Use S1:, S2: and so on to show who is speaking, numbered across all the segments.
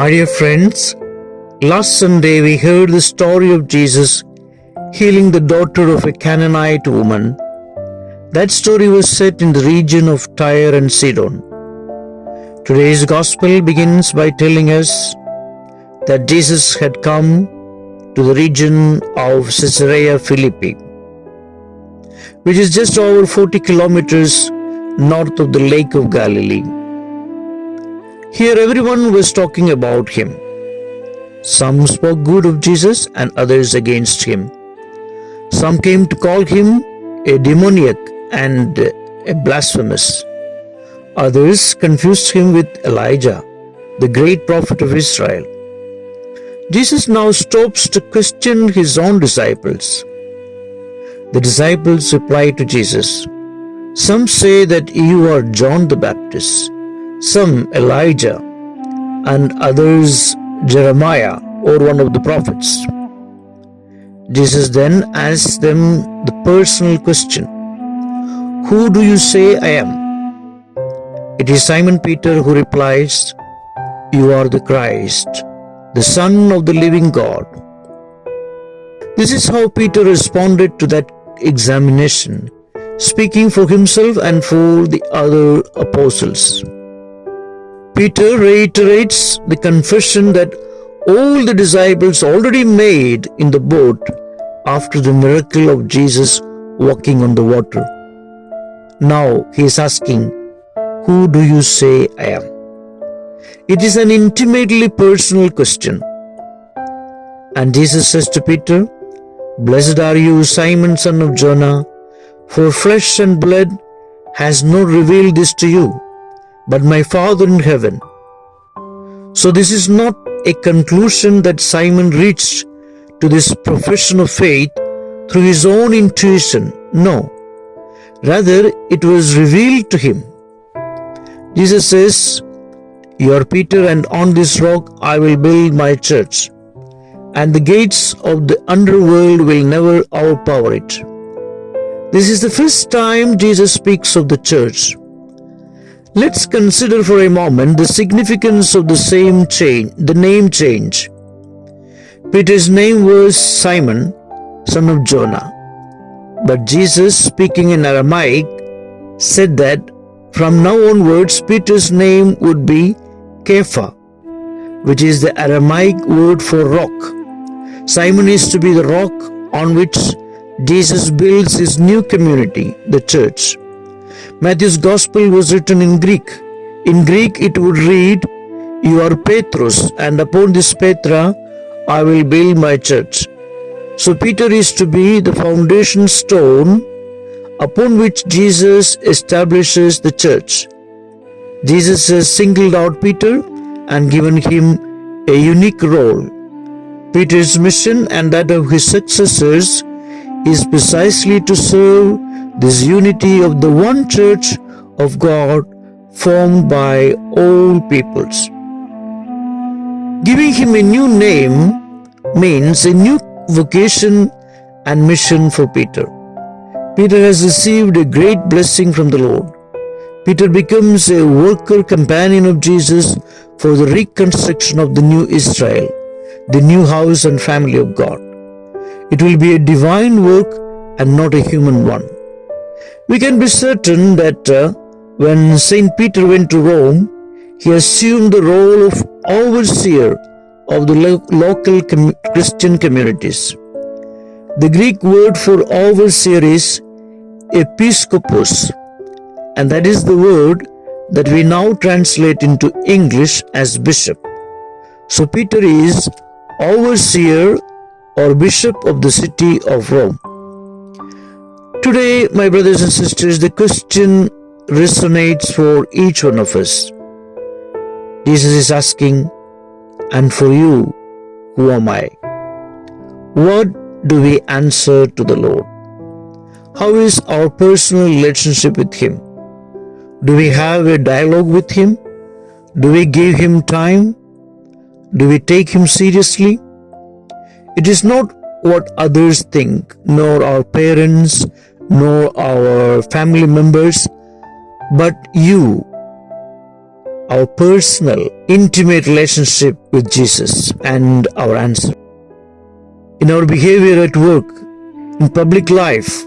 S1: My dear friends, last Sunday we heard the story of Jesus healing the daughter of a Canaanite woman. That story was set in the region of Tyre and Sidon. Today's gospel begins by telling us that Jesus had come to the region of Caesarea Philippi, which is just over 40 kilometers north of the Lake of Galilee. Here everyone was talking about him. Some spoke good of Jesus and others against him. Some came to call him a demoniac and a blasphemous. Others confused him with Elijah, the great prophet of Israel. Jesus now stops to question his own disciples. The disciples reply to Jesus, "Some say that you are John the Baptist, some Elijah, and others Jeremiah or one of the prophets." Jesus then asks them the personal question, "Who do you say I am?" It is Simon Peter who replies, "You are the Christ, the Son of the living God." This is how Peter responded to that examination, speaking for himself and for the other apostles. Peter reiterates the confession that all the disciples already made in the boat after the miracle of Jesus walking on the water. Now he is asking, "Who do you say I am?" It is an intimately personal question. And Jesus says to Peter, "Blessed are you, Simon, son of Jonah, for flesh and blood has not revealed this to you, but my Father in heaven." So this is not a conclusion that Simon reached to this profession of faith through his own intuition. No, rather it was revealed to him. Jesus says, "You are Peter, and on this rock I will build my church, and the gates of the underworld will never overpower it." This is the first time Jesus speaks of the church. Let's consider for a moment the significance of the name change. Peter's name was Simon, son of Jonah. But Jesus, speaking in Aramaic, said that from now onwards Peter's name would be Kepha, which is the Aramaic word for rock. Simon is to be the rock on which Jesus builds his new community, the church. Matthew's gospel was written in Greek. In Greek it would read, "You are Petros, and upon this Petra I will build my church." So Peter is to be the foundation stone upon which Jesus establishes the church. Jesus has singled out Peter and given him a unique role. Peter's mission and that of his successors is precisely to serve this unity of the one church of God formed by all peoples. Giving him a new name means a new vocation and mission for Peter. Peter has received a great blessing from the Lord. Peter becomes a worker companion of Jesus for the reconstruction of the new Israel, the new house and family of God. It will be a divine work and not a human one. We can be certain that when St. Peter went to Rome, he assumed the role of overseer of the local Christian communities. The Greek word for overseer is episkopos, and that is the word that we now translate into English as bishop. So Peter is overseer or bishop of the city of Rome. Today, my brothers and sisters, the question resonates for each one of us. Jesus is asking, "And for you, who am I?" What do we answer to the Lord? How is our personal relationship with Him? Do we have a dialogue with Him? Do we give Him time? Do we take Him seriously? It is not what others think, nor our parents, nor our family members, but you, our personal, intimate relationship with Jesus and our answer. In our behavior at work, in public life,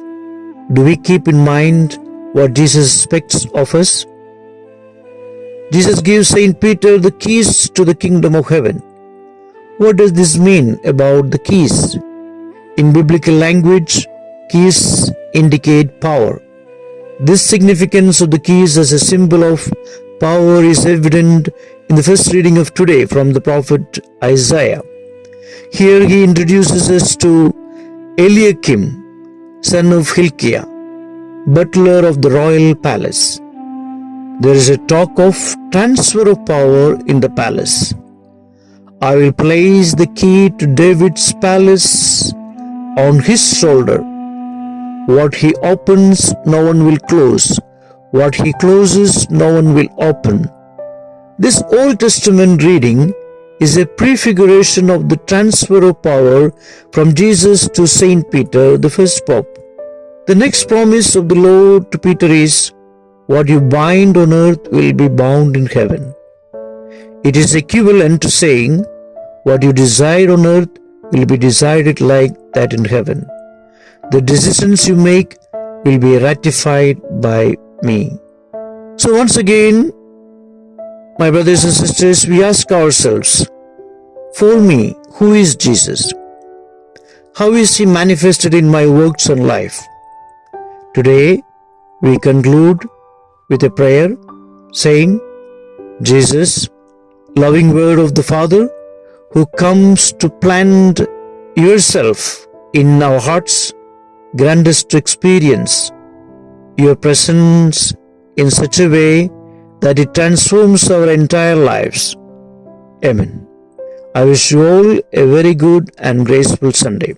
S1: do we keep in mind what Jesus expects of us? Jesus gives Saint Peter the keys to the kingdom of heaven. What does this mean about the keys? In biblical language, keys indicate power. This significance of the keys as a symbol of power is evident in the first reading of today from the prophet Isaiah. Here he introduces us to Eliakim, son of Hilkiah, butler of the royal palace. There is a talk of transfer of power in the palace. I will place the key to David's palace on his shoulder. What he opens, no one will close. What he closes, no one will open. This Old Testament reading is a prefiguration of the transfer of power from Jesus to Saint Peter, the first pope. The next promise of the Lord to Peter is, what you bind on earth will be bound in heaven. It is equivalent to saying, what you desire on earth will be decided like that in heaven. The decisions you make will be ratified by me. So once again, my brothers and sisters, we ask ourselves, for me, who is Jesus? How is he manifested in my works and life? Today, we conclude with a prayer saying, Jesus, loving word of the Father, who comes to plant yourself in our hearts, grant us to experience your presence in such a way that it transforms our entire lives. Amen. I wish you all a very good and graceful Sunday.